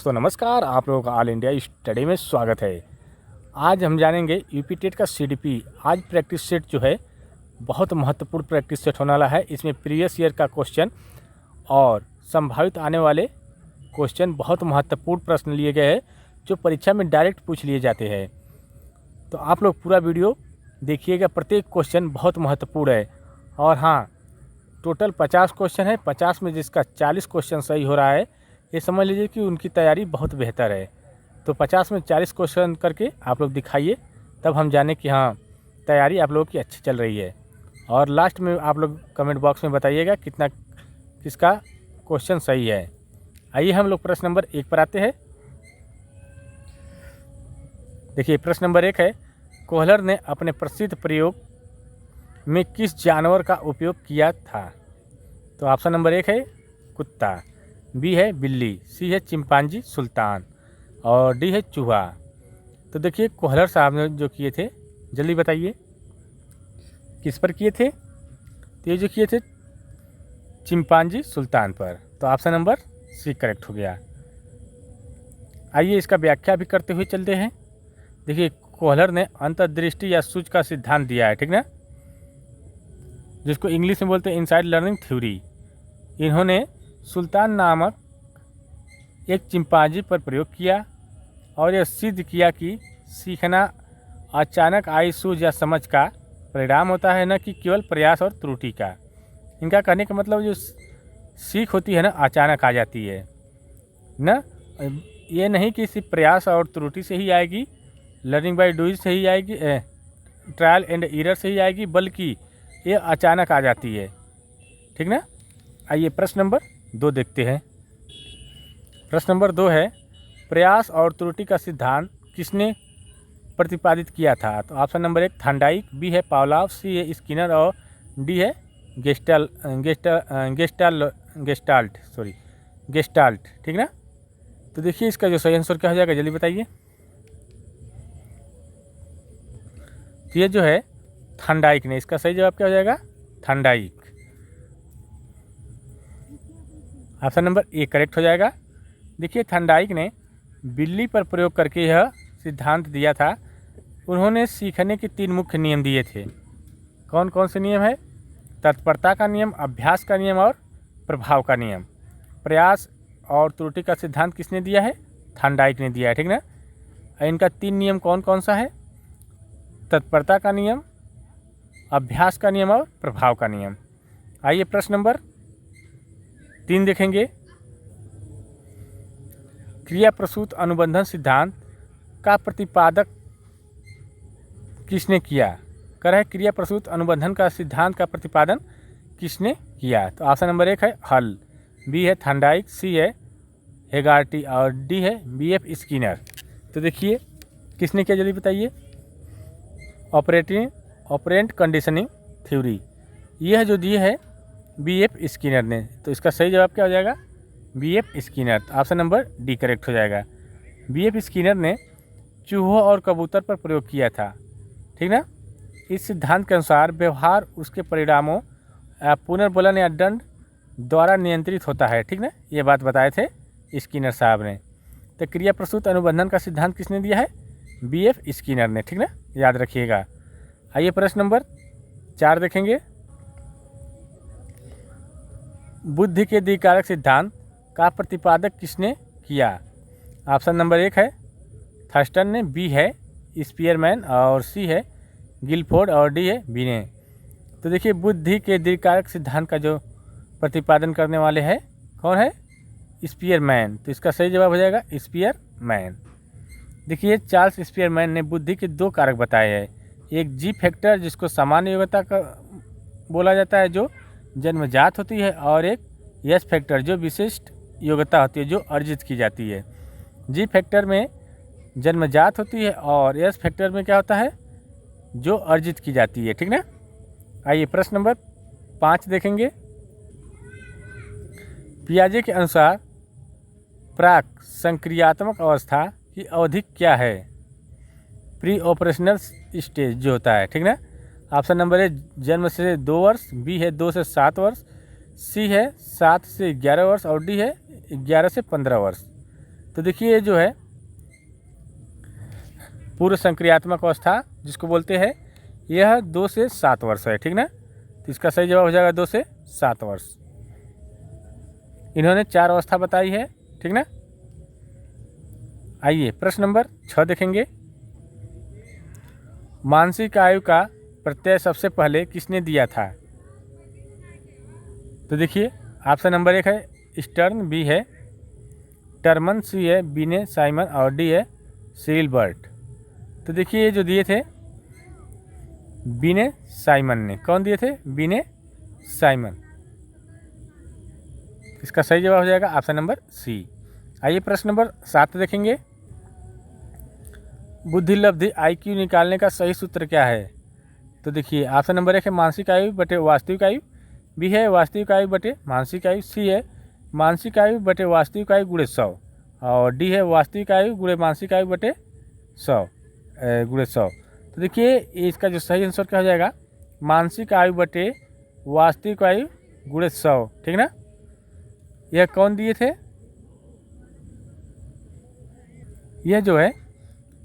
तो नमस्कार, आप लोगों का ऑल इंडिया स्टडी में स्वागत है। आज हम जानेंगे यूपी टेट का सीडीपी। आज प्रैक्टिस सेट जो है बहुत महत्वपूर्ण प्रैक्टिस सेट होने वाला है। इसमें प्रीवियस ईयर का क्वेश्चन और संभावित आने वाले क्वेश्चन, बहुत महत्वपूर्ण प्रश्न लिए गए हैं जो परीक्षा में डायरेक्ट पूछ लिए जाते हैं। तो आप लोग पूरा वीडियो देखिएगा, प्रत्येक क्वेश्चन बहुत महत्वपूर्ण है। और हाँ, टोटल 50 क्वेश्चन है, 50 में जिसका 40 क्वेश्चन सही हो रहा है, ये समझ लीजिए कि उनकी तैयारी बहुत बेहतर है। तो 50 में 40 क्वेश्चन करके आप लोग दिखाइए, तब हम जाने कि हाँ, तैयारी आप लोगों की अच्छी चल रही है। और लास्ट में आप लोग कमेंट बॉक्स में बताइएगा किसका क्वेश्चन सही है। आइए हम लोग प्रश्न नंबर 1 पर आते हैं। देखिए, प्रश्न नंबर 1 है, कोहलर ने अपने प्रसिद्ध प्रयोग में किस जानवर का उपयोग किया था? तो ऑप्शन नंबर 1 है कुत्ता, बी है बिल्ली, सी है चिंपांजी सुल्तान और डी है चूहा। तो देखिए, कोहलर साहब ने जो किए थे, जल्दी बताइए किस पर किए थे? तो ये जो किए थे चिंपांजी सुल्तान पर। तो ऑप्शन नंबर सी करेक्ट हो गया। आइए इसका व्याख्या भी करते हुए चलते हैं। देखिए, कोहलर ने अंतर्दृष्टि या सूझ का सिद्धांत दिया है, ठीक ना, जिसको इंग्लिश में बोलते हैं इनसाइड लर्निंग थ्योरी। इन्होंने सुल्तान नामक एक चिंपांजी पर प्रयोग किया और यह सिद्ध किया कि सीखना अचानक आई सूझ या समझ का परिणाम होता है, न कि केवल प्रयास और त्रुटि का। इनका कहने का मतलब जो सीख होती है ना, अचानक आ जाती है ना, ये नहीं कि सिर्फ प्रयास और त्रुटि से ही आएगी, लर्निंग बाय डूइंग से ही आएगी, ट्रायल एंड एरर से ही आएगी, बल्कि ये अचानक आ जाती है, ठीक ना। आइए प्रश्न नंबर 2 देखते हैं। प्रश्न नंबर 2 है, प्रयास और त्रुटि का सिद्धांत किसने प्रतिपादित किया था? तो ऑप्शन नंबर 1 थांडाइक, बी है पावलोव, सी है स्किनर और डी है गेस्टाल्ट, ठीक ना। तो देखिए, इसका जो सही आंसर क्या हो जाएगा, जल्दी बताइए। तो ये जो है थांडाइक ने, इसका सही जवाब क्या हो जाएगा? Thorndike. Option number A correct हो जाएगा। देखिए, थांडाइक ने बिल्ली पर प्रयोग करके यह सिद्धांत दिया था। उन्होंने सीखने के 3 मुख्य नियम दिए थे। कौन कौन से नियम है? तत्परता का नियम, अभ्यास का नियम और प्रभाव का नियम। प्रयास और त्रुटि का सिद्धांत किसने दिया है? थांडाइक ने दिया है, ठीक ना। इनका 3 नियम कौन कौन सा है? तत्परता का नियम, अभ्यास का नियम और प्रभाव का नियम। आइए प्रश्न नंबर 3 देखेंगे। क्रिया प्रसूत अनुबंधन सिद्धांत का प्रतिपादक किसने किया? कर है क्रिया प्रसूत अनुबंधन का सिद्धांत का प्रतिपादन किसने किया? तो ऑप्शन नंबर 1 है हल, बी है थांडाइक, सी है हेगार्टी और डी है बीएफ स्किनर। तो देखिए, किसने किया, जल्दी बताइए। ऑपरेंट कंडीशनिंग थ्योरी, यह जो दी है बीएफ स्किनर ने। तो इसका सही जवाब क्या हो जाएगा? BF Skinner. Option number D correct हो जाएगा। बीएफ स्किनर ने चूहों और कबूतर पर प्रयोग किया था, ठीक ना। इस सिद्धांत के अनुसार व्यवहार उसके परिणामों पुनर्बलन या दंड द्वारा नियंत्रित होता है, ठीक ना। ये बात बताए थे स्किनर साहब ने। तो क्रिया प्रसूत अनुबंधन का सिद्धांत किसने दिया है? बीएफ स्किनर ने, ठीक ना, याद रखिएगा। आइए प्रश्न नंबर 4 देखेंगे। बुद्धि के द्विकारक सिद्धांत का प्रतिपादक किसने किया? ऑप्शन नंबर 1 है थर्स्टन ने, बी है स्पीयरमैन और सी है गिलफोर्ड और डी है बीने। तो देखिए, बुद्धि के द्विकारक सिद्धांत का जो प्रतिपादन करने वाले हैं कौन है? स्पीयरमैन। तो इसका सही जवाब हो जाएगा स्पीयरमैन। देखिए, चार्ल्स स्पीयरमैन ने बुद्धि के 2 कारक बताए हैं। एक जी फैक्टर, जिसको सामान्य योग्यता का बोला जाता है, जो जन्मजात होती है, और एक यस फैक्टर, जो विशिष्ट योग्यता होती है, जो अर्जित की जाती है। जी फैक्टर में जन्मजात होती है और यस फैक्टर में क्या होता है? जो अर्जित की जाती है, ठीक ना। आइए प्रश्न नंबर 5 देखेंगे। पियाजे के अनुसार प्राक संक्रियात्मक अवस्था की अवधि क्या है? प्री ऑपरेशनल स्टेज जो होता है, ठीक ना। ऑप्शन नंबर 1 जन्म से 2 वर्ष, बी है 2 से 7 वर्ष, सी है 7 से 11 वर्ष और डी है 11 से 15 वर्ष। तो देखिए ये जो है पूर्व संक्रियात्मक अवस्था जिसको बोलते हैं, यह 2 से 7 वर्ष है, ठीक ना। तो इसका सही जवाब हो जाएगा 2 से 7 वर्ष। इन्होंने 4 अवस्था बताई है, ठीक ना। आइए प्रश्न नंबर 6 देखेंगे। मानसिक आयु का प्रत्यय सबसे पहले किसने दिया था? तो देखिए ऑप्शन नंबर 1 है स्टर्न, बी है टर्मन, सी है बीने साइमन और डी है सिरिल बर्ट। तो देखिए ये जो दिए थे बीने साइमन ने, कौन दिए थे? बीने साइमन। इसका सही जवाब हो जाएगा ऑप्शन नंबर सी। आइए प्रश्न नंबर 7 देखेंगे। बुद्धि लब्धि IQ निकालने का सही सूत्र क्या है? तो देखिए ऑप्शन नंबर 1 है मानसिक आयु बटे वास्तविक आयु, बी है वास्तविक आयु बटे मानसिक आयु, सी है मानसिक आयु बटे वास्तविक आयु गुणे 100 और डी है वास्तविक आयु गुणे मानसिक आयु बटे 100 गुणे 100। तो देखिए इसका जो सही आंसर क्या हो जाएगा? मानसिक आयु बटे वास्तविक आयु गुणे 100, ठीक ना। यह कौन दिए थे? यह जो है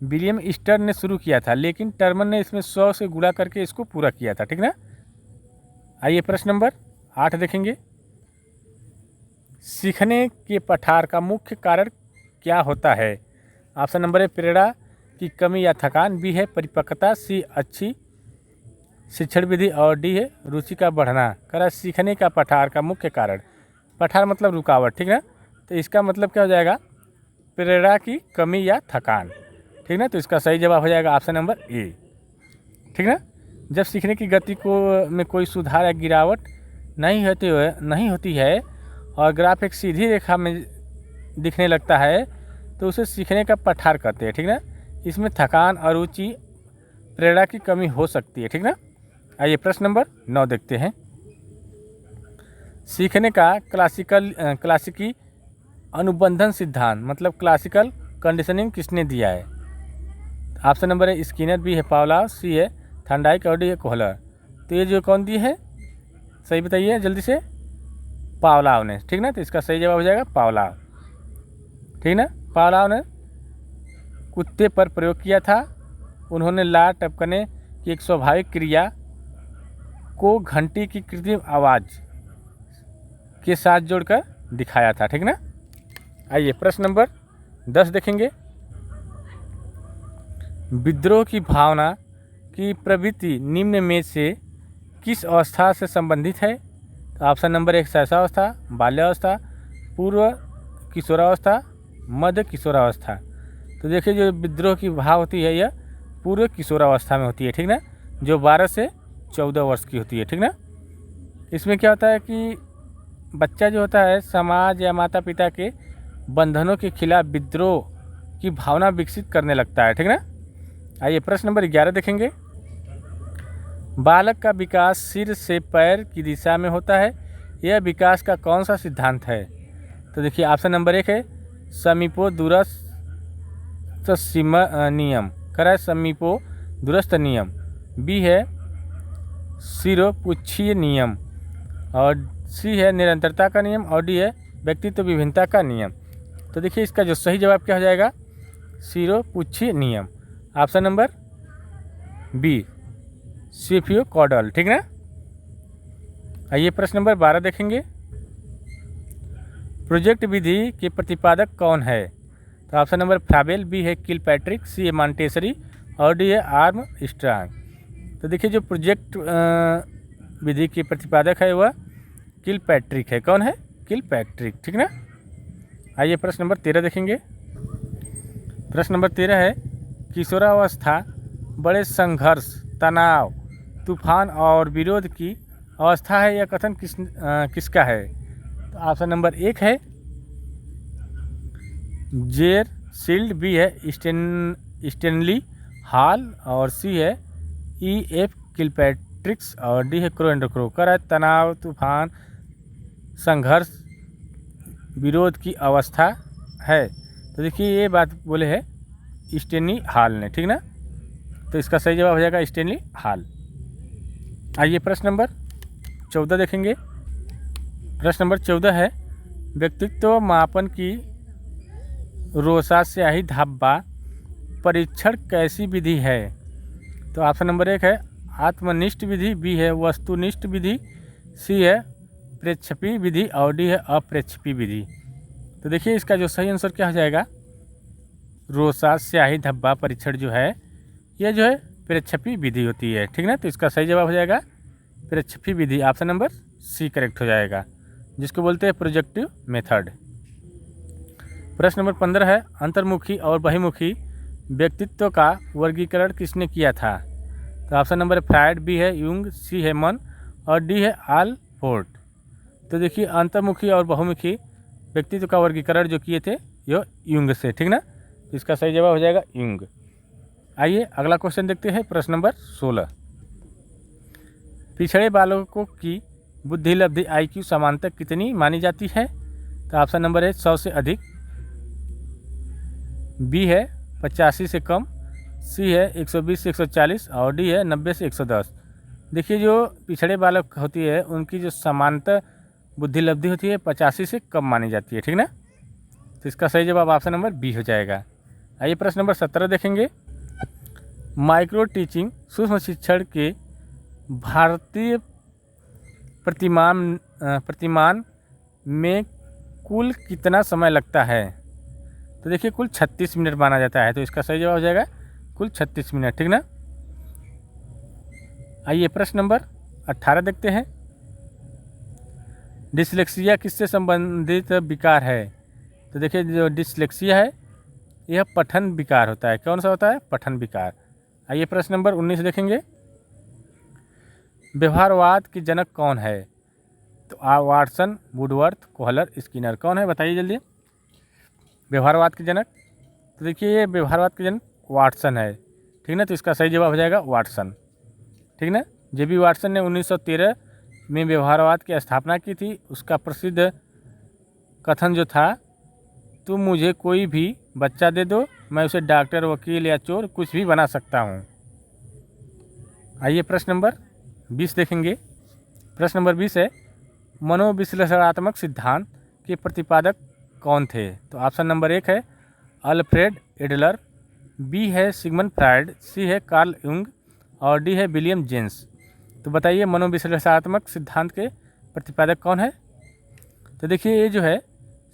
विलियम स्टर्न ने शुरू किया था, लेकिन टर्मन ने इसमें 100 से गुणा करके इसको पूरा किया था, ठीक ना। आइए प्रश्न नंबर 8 देखेंगे। सीखने के पठार का मुख्य कारण क्या होता है? ऑप्शन नंबर 1 प्रेरणा की कमी या थकान, बी है परिपक्वता, सी अच्छी शिक्षण विधि और डी है रुचि का बढ़ना। करा सीखने का पठार का मुख्य कारण, पठार मतलब रुकावट, ठीक ना। तो इसका मतलब क्या हो जाएगा? प्रेरणा की कमी या थकान, ठीक ना। तो इसका सही जवाब हो जाएगा ऑप्शन नंबर ए, ठीक ना। जब सीखने की गति को में कोई सुधार या गिरावट नहीं होती है और ग्राफ एक सीधी रेखा में दिखने लगता है तो उसे सीखने का पठार कहते हैं, ठीक ना। इसमें थकान, अरुचि, प्रेरणा की कमी हो सकती है, ठीक ना। आइए प्रश्न नंबर 9 देखते हैं। सीखने का क्लासिकी अनुबंधन सिद्धांत मतलब क्लासिकल कंडीशनिंग किसने दिया है? ऑप्शन नंबर 1 स्किनर, बी है पावलाव, सी है थर्नडाइक और डी है कोहलर। तो ये जो कौन दी है? सही बताइए जल्दी से। पावलाव ने, ठीक ना। तो इसका सही जवाब हो जाएगा पावलाव, ठीक ना। पावलाव ने कुत्ते पर प्रयोग किया था। उन्होंने लार टपकने की एक स्वाभाविक क्रिया को घंटी की कृत्रिम आवाज़ के साथ जोड़कर दिखाया था, ठीक ना। आइए प्रश्न नंबर 10 देखेंगे। विद्रोह की भावना की प्रवृत्ति निम्न में से किस अवस्था से संबंधित है? तो ऑप्शन नंबर 1 शैशवावस्था, बाल्यावस्था, पूर्व किशोरावस्था, मध्य किशोरावस्था। तो देखिए जो विद्रोह की भाव होती है यह पूर्व किशोरावस्था में होती है, ठीक ना, जो 12 से 14 वर्ष की होती है, ठीक ना। इसमें क्या होता है कि बच्चा जो होता है समाज या माता पिता के बंधनों के खिलाफ विद्रोह की भावना विकसित करने लगता है, ठीक ना। आइए प्रश्न नंबर 11 देखेंगे। बालक का विकास सिर से पैर की दिशा में होता है, यह विकास का कौन सा सिद्धांत है? तो देखिए ऑप्शन नंबर 1 है समीपो दूरस्थ नियम, करा समीपो दूरस्थ नियम, बी है सिरोपुच्छीय नियम और सी है निरंतरता का नियम और डी है व्यक्तित्व विभिन्नता का नियम। तो देखिए इसका जो सही जवाब क्या हो जाएगा? सिरोपुच्छीय नियम, ऑप्शन नंबर बी स्विफियो कॉडल, ठीक ना। आइए प्रश्न नंबर 12 देखेंगे। प्रोजेक्ट विधि के प्रतिपादक कौन है? तो ऑप्शन नंबर फ्राबेल, बी है किलपैट्रिक, सी है मॉन्टेसरी और डी है आर्मस्ट्रांग। तो देखिए जो प्रोजेक्ट विधि के प्रतिपादक है वह किलपैट्रिक है। कौन है? किलपैट्रिक, ठीक ना। आइए प्रश्न नंबर 13 देखेंगे। प्रश्न नंबर 13 है किशोरावस्था बड़े संघर्ष, तनाव, तूफान और विरोध की अवस्था है। यह कथन किसका है? तो ऑप्शन नंबर 1 है जेर सील्ड, बी है स्टेनली हॉल और सी है E.F. किलपैट्रिक्स और डी है क्रो एंड क्रो। कर है तनाव, तूफान, संघर्ष, विरोध की अवस्था है। तो देखिए ये बात बोले है स्टेनली हॉल ने, ठीक ना। तो इसका सही जवाब हो जाएगा स्टेनली हॉल। आइए प्रश्न नंबर 14 देखेंगे। प्रश्न नंबर 14 है व्यक्तित्व मापन की रोसा स्याही धब्बा परीक्षण कैसी विधि है? तो ऑप्शन नंबर 1 है आत्मनिष्ठ विधि, बी है वस्तुनिष्ठ विधि, सी है प्रेक्षेपी विधि और डी है अप्रेक्षेपी विधि। तो देखिए इसका जो सही आंसर क्या हो जाएगा, रोसा स्याही धब्बा परीक्षण जो है यह जो है प्रेक्षेपी विधि होती है, ठीक ना। तो इसका सही जवाब हो जाएगा प्रेक्षेपी विधि, ऑप्शन नंबर सी करेक्ट हो जाएगा, जिसको बोलते हैं प्रोजेक्टिव मेथड। प्रश्न नंबर 15 है अंतर्मुखी और बहिर्मुखी व्यक्तित्व का वर्गीकरण किसने किया था? तो ऑप्शन नंबर फ्रायड, बी है यूंग, सी है मन और डी है आलपोर्ट। तो देखिए अंतर्मुखी और बहुमुखी व्यक्तित्व का वर्गीकरण जो किए थे यो यूंग से, ठीक ना। तो इसका सही जवाब हो जाएगा यूंग। आइए अगला क्वेश्चन देखते हैं, प्रश्न नंबर 16। पिछड़े बालकों की बुद्धि लब्धि IQ समानता कितनी मानी जाती है? तो ऑप्शन नंबर है 100 से अधिक, बी है 85 से कम, सी है 120 से 140 और डी है 90 से 110। देखिए जो पिछड़े बालक होती है उनकी जो समानता बुद्धि लब्धि होती है 85 से कम मानी जाती है, ठीक ना। तो इसका सही जवाब ऑप्शन नंबर बी हो जाएगा। आइए प्रश्न नंबर 17 देखेंगे। माइक्रो टीचिंग सूक्ष्म शिक्षण के भारतीय प्रतिमान में कुल कितना समय लगता है? तो देखिए कुल 36 मिनट माना जाता है, तो इसका सही जवाब हो जाएगा कुल 36 मिनट, ठीक ना। आइए प्रश्न नंबर 18 देखते हैं। डिसलेक्सिया किससे संबंधित विकार है? तो देखिए जो डिसलेक्सिया है यह पठन विकार होता है। कौन सा होता है? पठन विकार। आइए प्रश्न नंबर 19 देखेंगे। व्यवहारवाद की जनक कौन है? तो वाटसन, वुडवर्थ, कोहलर, स्किनर, कौन है बताइए जल्दी। व्यवहारवाद के जनक, तो देखिए ये व्यवहारवाद के जनक वाटसन है, ठीक ना। तो इसका सही जवाब हो जाएगा वाटसन, ठीक ना। JB वाटसन ने 1913 में व्यवहारवाद की स्थापना की थी। उसका प्रसिद्ध कथन जो था, तुम मुझे कोई भी बच्चा दे दो, मैं उसे डॉक्टर, वकील या चोर कुछ भी बना सकता हूँ। आइए प्रश्न नंबर 20 देखेंगे। प्रश्न नंबर 20 है मनोविश्लेषणात्मक सिद्धांत के प्रतिपादक कौन थे? तो ऑप्शन नंबर 1 है अल्फ्रेड एडलर, बी है सिगमंड फ्रायड, सी है कार्ल यूंग और डी है विलियम जेम्स। तो बताइए मनोविश्लेषणात्मक सिद्धांत के प्रतिपादक कौन है? तो देखिए ये जो है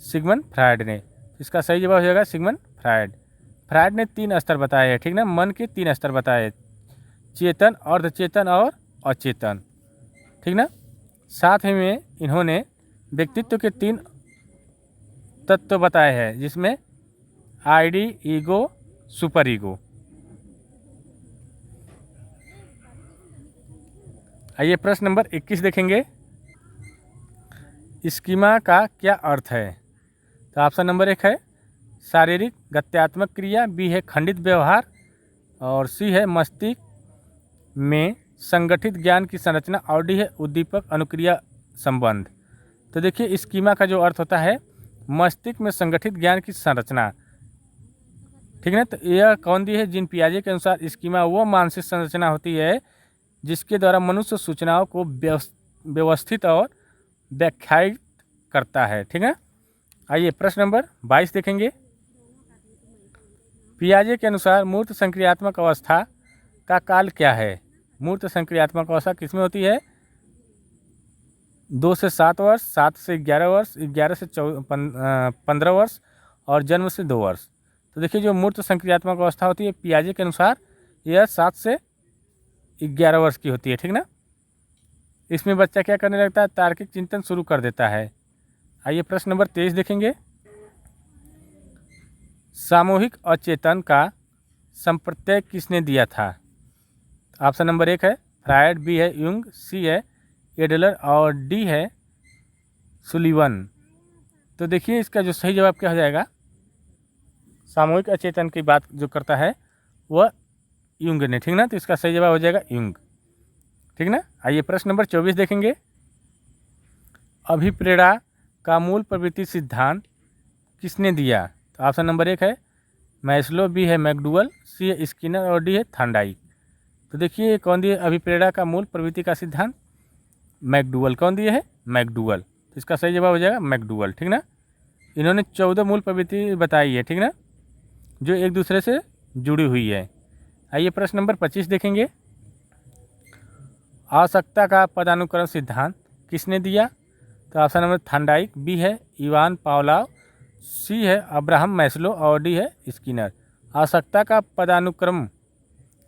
सिगमंड फ्रायड ने, इसका सही जवाब हो जाएगा सिगमंड फ्रायड। फ्रायड ने 3 स्तर बताए हैं, ठीक ना। मन के 3 स्तर बताए, चेतन, अर्धचेतन और अचेतन, ठीक ना। साथ ही में इन्होंने व्यक्तित्व के 3 तत्व बताए हैं, जिसमें ID, ईगो, सुपर ईगो। आइए प्रश्न नंबर 21 देखेंगे। स्कीमा का क्या अर्थ है? तो ऑप्शन नंबर 1 है शारीरिक गत्यात्मक क्रिया, बी है खंडित व्यवहार और सी है मस्तिष्क में संगठित ज्ञान की संरचना और डी है उद्दीपक अनुक्रिया संबंध। तो देखिए स्कीमा का जो अर्थ होता है मस्तिष्क में संगठित ज्ञान की संरचना, ठीक है। तो यह कौन दी है? जीन पियाजे के अनुसार स्कीमा वो मानसिक संरचना होती है जिसके द्वारा मनुष्य सूचनाओं को व्यवस्थित और व्याख्यायित करता है, ठीक है। आइए प्रश्न नंबर 22 देखेंगे। पियाजे के अनुसार मूर्त संक्रियात्मक अवस्था का काल क्या है? मूर्त संक्रियात्मक अवस्था किसमें होती है? 2 से 7 वर्ष, 7 से 11 वर्ष, 11 से 15 वर्ष और जन्म से 2 वर्ष। तो देखिए जो मूर्त संक्रियात्मक अवस्था होती है पियाजे के अनुसार यह 7 से 11 वर्ष की होती है, ठीक ना। इसमें बच्चा क्या करने लगता है? तार्किक चिंतन शुरू कर देता है। आइए प्रश्न नंबर 23 देखेंगे। सामूहिक अचेतन का संप्रत्यय किसने दिया था? ऑप्शन नंबर 1 है फ्रायड, बी है यूंग, सी है एडलर और डी है सुलिवन। तो देखिए इसका जो सही जवाब क्या हो जाएगा, सामूहिक अचेतन की बात जो करता है वह यूंग ने, ठीक ना। तो इसका सही जवाब हो जाएगा यूंग, ठीक ना। आइए प्रश्न नंबर 24 देखेंगे। अभिप्रेरणा का मूल प्रवृत्ति सिद्धांत किसने दिया? तो ऑप्शन नंबर 1 है मैस्लो, बी है मैकडूगल, सी है स्किनर और डी है थॉर्नडाइक। तो देखिए कौन दिए अभिप्रेरणा का मूल प्रवृत्ति का सिद्धांत? मैकडूगल। कौन दिए है? मैकडूगल। तो इसका सही जवाब हो जाएगा मैकडूगल, ठीक ना। इन्होंने 14 मूल प्रवृत्ति बताई है, ठीक ना, जो एक दूसरे से जुड़ी हुई है। आइए प्रश्न नंबर 25 देखेंगे। आवश्यकता का पदानुक्रम सिद्धांत किसने दिया? तो ऑप्शन नंबर थॉर्नडाइक, बी है इवान पावलोव, सी है अब्राहम मैस्लो और डी है स्किनर। आवश्यकता का पदानुक्रम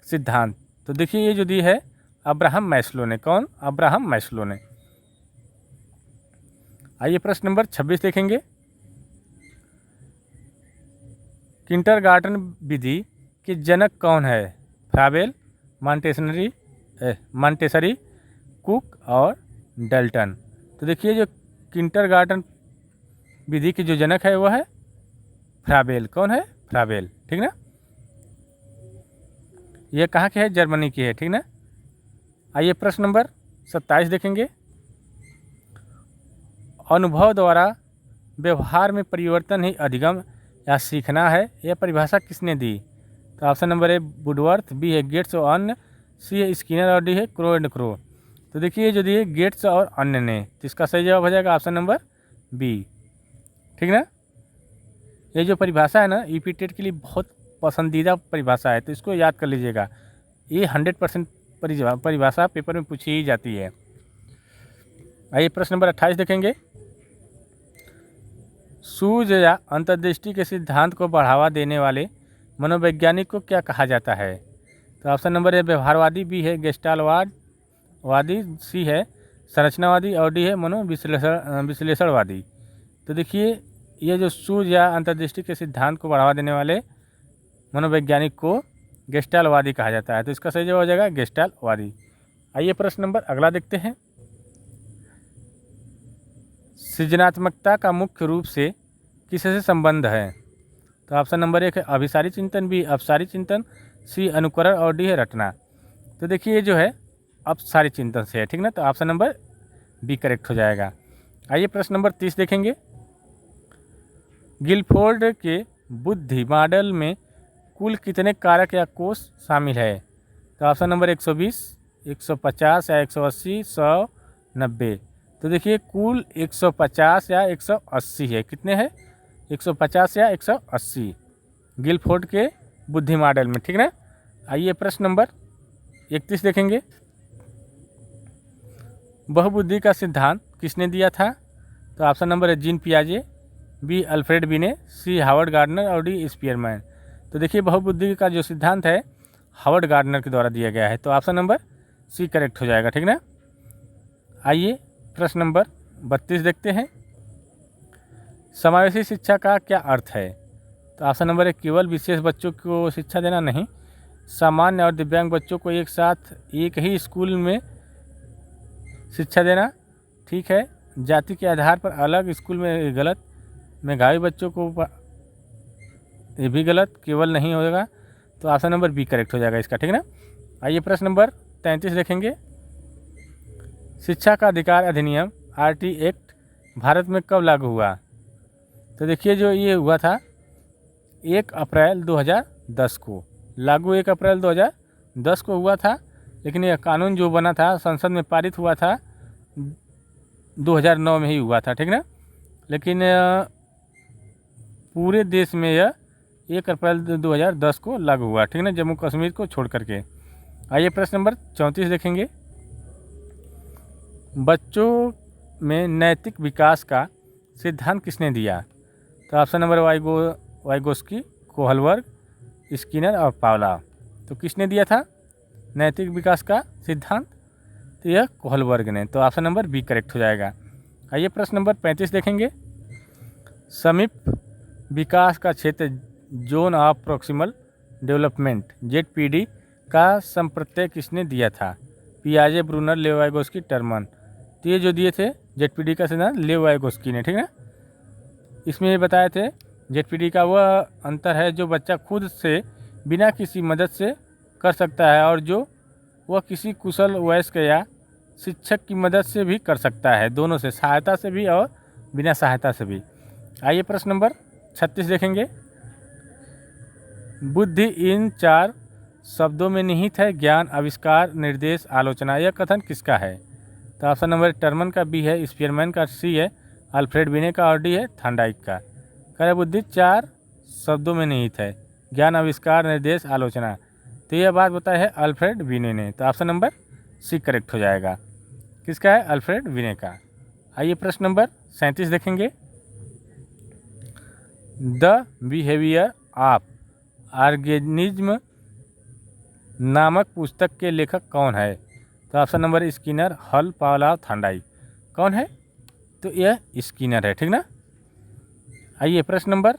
सिद्धांत, तो देखिए ये जो दी है अब्राहम मैस्लो ने। कौन? अब्राहम मैस्लो ने। आइए प्रश्न नंबर 26 देखेंगे। किंडरगार्टन विधि के जनक कौन है? फ्राबेल, मॉन्टेसरी, कुक और डल्टन। तो देखिए जो किंडरगार्टन विधि के जो जनक है वो है फ्राबेल। कौन है? फ्राबेल, ठीक ना। यह कहाँ के है? जर्मनी की है, ठीक ना। आइए प्रश्न नंबर 27 देखेंगे। अनुभव द्वारा व्यवहार में परिवर्तन ही अधिगम या सीखना है, यह परिभाषा किसने दी? तो option number A Woodworth, B है गेट्स और अन्य, सी है स्किनर और डी है क्रो एंड क्रो। तो देखिए जो दी है गेट्स और अन्य ने, तो इसका सही जवाब हो जाएगा ऑप्शन नंबर बी, ठीक ना। ये जो परिभाषा है ना यूपी टेट के लिए बहुत पसंदीदा परिभाषा है, तो इसको याद कर लीजिएगा। ये 100% परिभाषा पेपर में पूछी ही जाती है। आइए प्रश्न नंबर 28 देखेंगे। सूझ या अंतर्दृष्टि के सिद्धांत को बढ़ावा देने वाले मनोवैज्ञानिक को क्या कहा जाता है? तो ऑप्शन नंबर ए व्यवहारवादी, बी है गेस्टाल्टवादी, सी है संरचनावादी और डी है विश्लेषणवादी। तो देखिए ये जो सूझ या अंतर्दृष्टि के सिद्धांत को बढ़ावा देने वाले मनोवैज्ञानिक को गेस्टाल्टवादी कहा जाता है, तो इसका सही जवाब हो जाएगा गेस्टाल्टवादी। आइए प्रश्न नंबर अगला देखते हैं। सृजनात्मकता का मुख्य रूप से किससे संबंध है? तो ऑप्शन नंबर 1 है अभिसारी चिंतन, बी अपसारी चिंतन, सी अनुकरण और डी है रटना। तो देखिए जो है अपसारी चिंतन से है, ठीक ना, तो ऑप्शन नंबर बी करेक्ट हो जाएगा। आइए प्रश्न नंबर 30 देखेंगे। गिलफोर्ड के बुद्धि मॉडल में कुल कितने कारक या कोष शामिल है? तो ऑप्शन नंबर 120, 150 या 180, 100, 90। तो देखिए कुल 150 या 180 है। कितने हैं? 150 या 180 गिलफोर्ड के बुद्धि मॉडल में, ठीक ना। आइए प्रश्न नंबर 31 देखेंगे। बहुबुद्धि का सिद्धांत किसने दिया था? तो ऑप्शन नंबर है जीन पियाजे, बी अल्फ्रेड बिने, सी हावर्ड गार्डनर और डी स्पीयरमैन। तो देखिए बहुबुद्धि का जो सिद्धांत है हावर्ड गार्डनर के द्वारा दिया गया है, तो ऑप्शन नंबर सी करेक्ट हो जाएगा, ठीक ना। आइए प्रश्न नंबर 32 देखते हैं। समावेशी शिक्षा का क्या अर्थ है? तो ऑप्शन नंबर 1 केवल विशेष बच्चों को शिक्षा देना नहीं, सामान्य और दिव्यांग बच्चों को एक साथ एक ही स्कूल में शिक्षा देना, ठीक है। जाति के आधार पर अलग स्कूल में गलत, मेधावी बच्चों को ये भी गलत, केवल नहीं होगा, तो ऑप्शन नंबर बी करेक्ट हो जाएगा इसका, ठीक ना। आइए प्रश्न नंबर 33 देखेंगे। शिक्षा का अधिकार अधिनियम आरटी एक्ट भारत में कब लागू हुआ? तो देखिए जो ये हुआ था 1 अप्रैल 2010 को लागू, 1 अप्रैल 2010 को हुआ था, लेकिन यह कानून जो बना था संसद में पारित हुआ था 2009 में ही हुआ था, ठीक ना। लेकिन पूरे देश में यह 1 अप्रैल 2010 को लागू हुआ, ठीक ना, जम्मू कश्मीर को छोड़ करके। आइए प्रश्न नंबर 34 देखेंगे। बच्चों में नैतिक विकास का सिद्धांत किसने दिया? तो option number Vygotsky, Kohlberg, Skinner और पावलोव। तो किसने दिया था नैतिक विकास का सिद्धांत? तो यह कोहलबर्ग ने, तो ऑप्शन नंबर बी करेक्ट हो जाएगा। आइए प्रश्न नंबर 35 देखेंगे। समीप विकास का क्षेत्र zone of proximal development ZPD का संप्रत्यय किसने दिया था? पियाजे, ब्रूनर, लेवाइगोस्की, टर्मन। तो ये जो दिए थे जेडपीडी का सिद्धांत लेवाइगोस्की ने, ठीक है। इसमें ये बताए थे जेडपीडी का वह अंतर है जो बच्चा खुद से बिना किसी मदद से कर सकता है और जो वह किसी कुशल वयस्क या शिक्षक की मदद से भी कर सकता है, दोनों से, सहायता से भी और बिना सहायता से भी। आइए प्रश्न नंबर 36 देखेंगे। बुद्धि इन 4 शब्दों में निहित है, ज्ञान, आविष्कार, निर्देश, आलोचना। यह कथन किसका है? तो ऑप्शन नंबर टर्मन का, बी है स्पीयरमैन का, सी है अल्फ्रेड बिने का और डी है थॉर्नडाइक का। कार्य बुद्धि 4 शब्दों में निहित है। ज्ञान, आविष्कार, निर्देश, आलोचना। तो यह बात बताया है अल्फ्रेड विने ने। तो ऑप्शन नंबर सी करेक्ट हो जाएगा। किसका है? अल्फ्रेड विने का। आइए प्रश्न नंबर 37 देखेंगे। द बिहेवियर ऑफ ऑर्गेनिज्म नामक पुस्तक के लेखक कौन है? तो ऑप्शन नंबर स्किनर, हल, पावलोव, थांडाइक। कौन है? तो यह स्किनर है, ठीक ना। आइए प्रश्न नंबर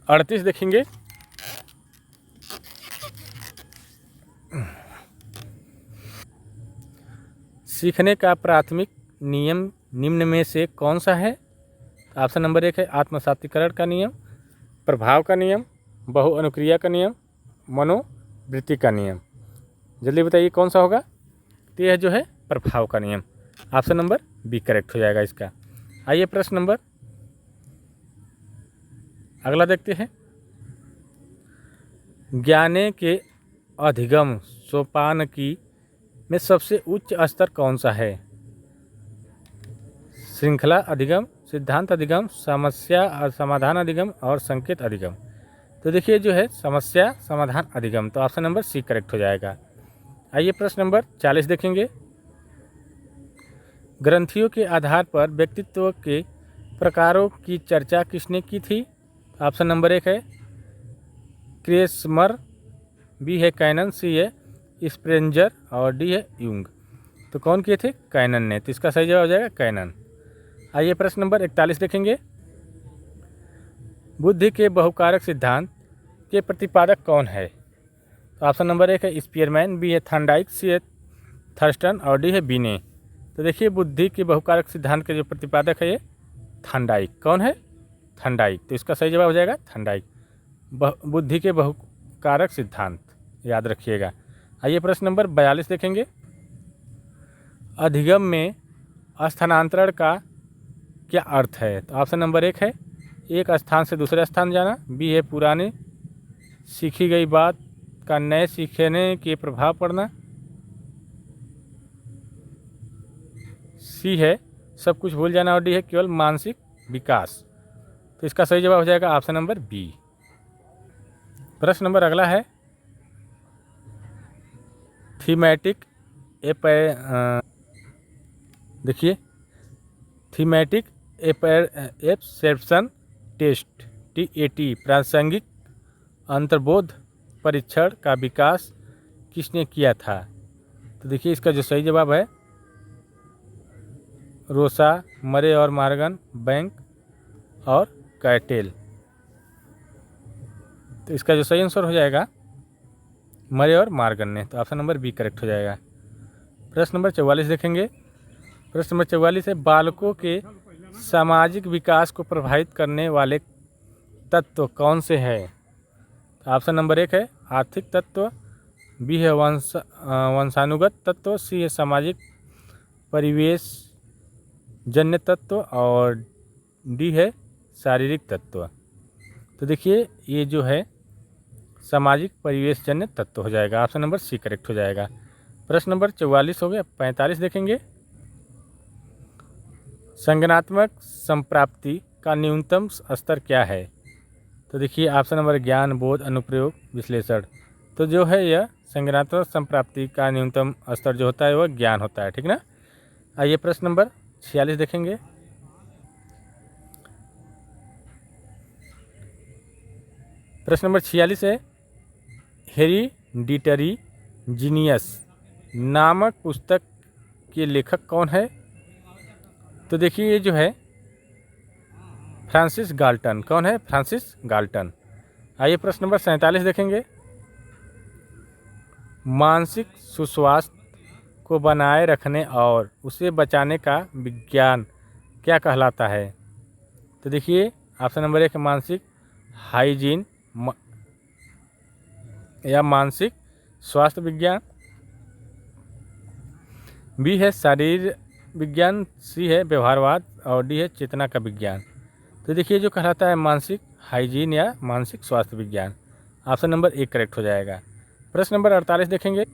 38 देखेंगे। सीखने का प्राथमिक नियम निम्न में से कौन सा है? ऑप्शन नंबर 1 है आत्मसातीकरण का नियम, प्रभाव का नियम, बहुअनुक्रिया का नियम, मनोवृत्ति का नियम। जल्दी बताइए कौन सा होगा? तो यह जो है प्रभाव का नियम। ऑप्शन नंबर बी करेक्ट हो जाएगा इसका। आइए प्रश्न नंबर अगला देखते हैं। ज्ञाने के अधिगम सोपान की में सबसे उच्च स्तर कौन सा है? श्रृंखला अधिगम, सिद्धांत अधिगम, समस्या समाधान अधिगम और संकेत अधिगम। तो देखिए जो है समस्या समाधान अधिगम। तो ऑप्शन नंबर सी करेक्ट हो जाएगा। आइए प्रश्न नंबर 40 देखेंगे। ग्रंथियों के आधार पर व्यक्तित्व के प्रकारों की चर्चा किसने की थी? ऑप्शन नंबर 1 है क्रेसमर, बी है कैनन, सी है स्प्रेंजर और डी है यूंग। तो कौन किए थे? कैनन ने। तो इसका सही जवाब हो जाएगा कैनन। आइए प्रश्न नंबर 41 देखेंगे। बुद्धि के बहुकारक सिद्धांत के प्रतिपादक कौन है? तो ऑप्शन नंबर 1 है स्पीयरमैन, बी है थांडाइक, सी है थर्स्टन और डी है बीने। तो देखिए बुद्धि के बहुकारक सिद्धांत के जो प्रतिपादक है ये थांडाइक। कौन है? थांडाइक। तो इसका सही जवाब हो जाएगा थांडाइक। बुद्धि के बहुकारक सिद्धांत याद रखिएगा। आइए प्रश्न नंबर 42 देखेंगे। अधिगम में स्थानांतरण का क्या अर्थ है? तो ऑप्शन नंबर 1 है एक स्थान से दूसरे स्थान जाना, बी है पुरानी सीखी गई बात का नए सीखने के प्रभाव पड़ना, सी है सब कुछ भूल जाना और डी है केवल मानसिक विकास। तो इसका सही जवाब हो जाएगा ऑप्शन नंबर बी। प्रश्न नंबर अगला है थीमेटिक देखिए थीमेटिक एब्सेप्शन टेस्ट TAT प्रासंगिक अंतर्बोध परीक्षण का विकास किसने किया था? तो देखिए इसका जो सही जवाब है रोसा, मरे और मार्गन, बैंक और कैटेल। तो इसका जो सही आंसर हो जाएगा मरे और मार्गन ने। तो ऑप्शन नंबर बी करेक्ट हो जाएगा। प्रश्न नंबर 44 देखेंगे। प्रश्न नंबर 44 है बालकों के सामाजिक विकास को प्रभावित करने वाले तत्व कौन से हैं? तो ऑप्शन नंबर 1 है आर्थिक तत्व, बी है वंशानुगत तत्व, सी है सामाजिक परिवेश जन्य तत्व और डी है शारीरिक तत्व। तो देखिए ये जो है सामाजिक परिवेश जन्य तत्व हो जाएगा। ऑप्शन नंबर सी करेक्ट हो जाएगा। प्रश्न नंबर 44 हो गया। 45 देखेंगे। संज्ञानात्मक संप्राप्ति का न्यूनतम स्तर क्या है? तो देखिए ऑप्शन नंबर ज्ञान, बोध, अनुप्रयोग, विश्लेषण। तो जो है यह संज्ञानात्मक संप्राप्ति का न्यूनतम स्तर जो होता है वह ज्ञान होता है, ठीक ना। आइए प्रश्न नंबर 46 देखेंगे। प्रश्न नंबर 46 है हेरिडिटरी जीनियस नामक पुस्तक के लेखक कौन है? तो देखिए ये जो है फ्रांसिस गाल्टन। कौन है? Francis Galton. आइए प्रश्न नंबर 47 देखेंगे। मानसिक सुस्वास्थ्य को बनाए रखने और उसे बचाने का विज्ञान क्या कहलाता है? तो देखिए ऑप्शन नंबर 1 मानसिक हाइजीन या मानसिक स्वास्थ्य विज्ञान, बी है शारीर विज्ञान, सी है व्यवहारवाद और डी है चेतना का विज्ञान। तो देखिए जो कहलाता है मानसिक हाइजीन या मानसिक स्वास्थ्य विज्ञान। ऑप्शन नंबर 1 करेक्ट हो जाएगा। प्रश्न नंबर 48 देखेंगे।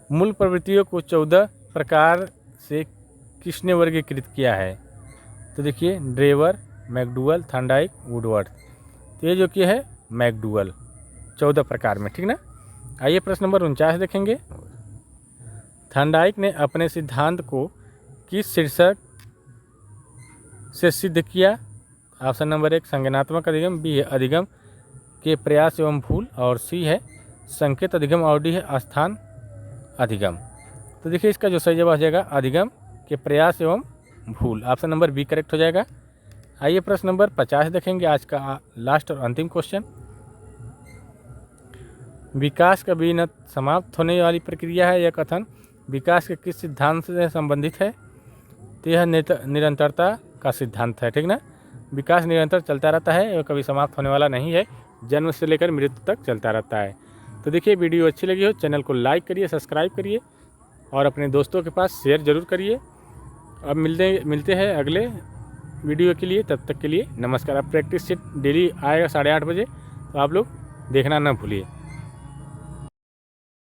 मूल प्रवृत्तियों को 14 प्रकार से किसने वर्गीकृत किया है? तो देखिए ड्रेवर, मैकडूगल, थॉर्नडाइक, वुडवर्थ। तो ये जो कि है मैकडूगल 14 प्रकार में, ठीक ना। आइए प्रश्न नंबर 49 देखेंगे। थॉर्नडाइक ने अपने सिद्धांत को किस शीर्षक से सिद्ध किया? ऑप्शन नंबर 1 संज्ञानात्मक अधिगम, बी है अधिगम के प्रयास एवं भूल, और सी है संकेत अधिगम, और डी है स्थान अधिगम। तो देखिए इसका जो सही जवाब हो जाएगा अधिगम के प्रयास एवं भूल, ऑप्शन नंबर बी करेक्ट हो जाएगा। आइए प्रश्न नंबर 50 देखेंगे, आज का लास्ट और अंतिम क्वेश्चन। विकास का बिना समाप्त होने वाली प्रक्रिया है, यह कथन विकास के किस सिद्धांत से संबंधित है? तो यह निरंतरता का सिद्धांत है, ठीक ना। विकास निरंतर चलता रहता है, यह कभी समाप्त होने वाला नहीं है, जन्म से लेकर मृत्यु तक चलता रहता है। तो देखिए वीडियो अच्छी लगी हो चैनल को लाइक करिए, सब्सक्राइब करिए और अपने दोस्तों के पास शेयर ज़रूर करिए। अब मिलते हैं अगले वीडियो के लिए, तब तक के लिए नमस्कार। अब प्रैक्टिस सेट डेली आएगा 8:30 बजे, तो आप लोग देखना ना भूलिए।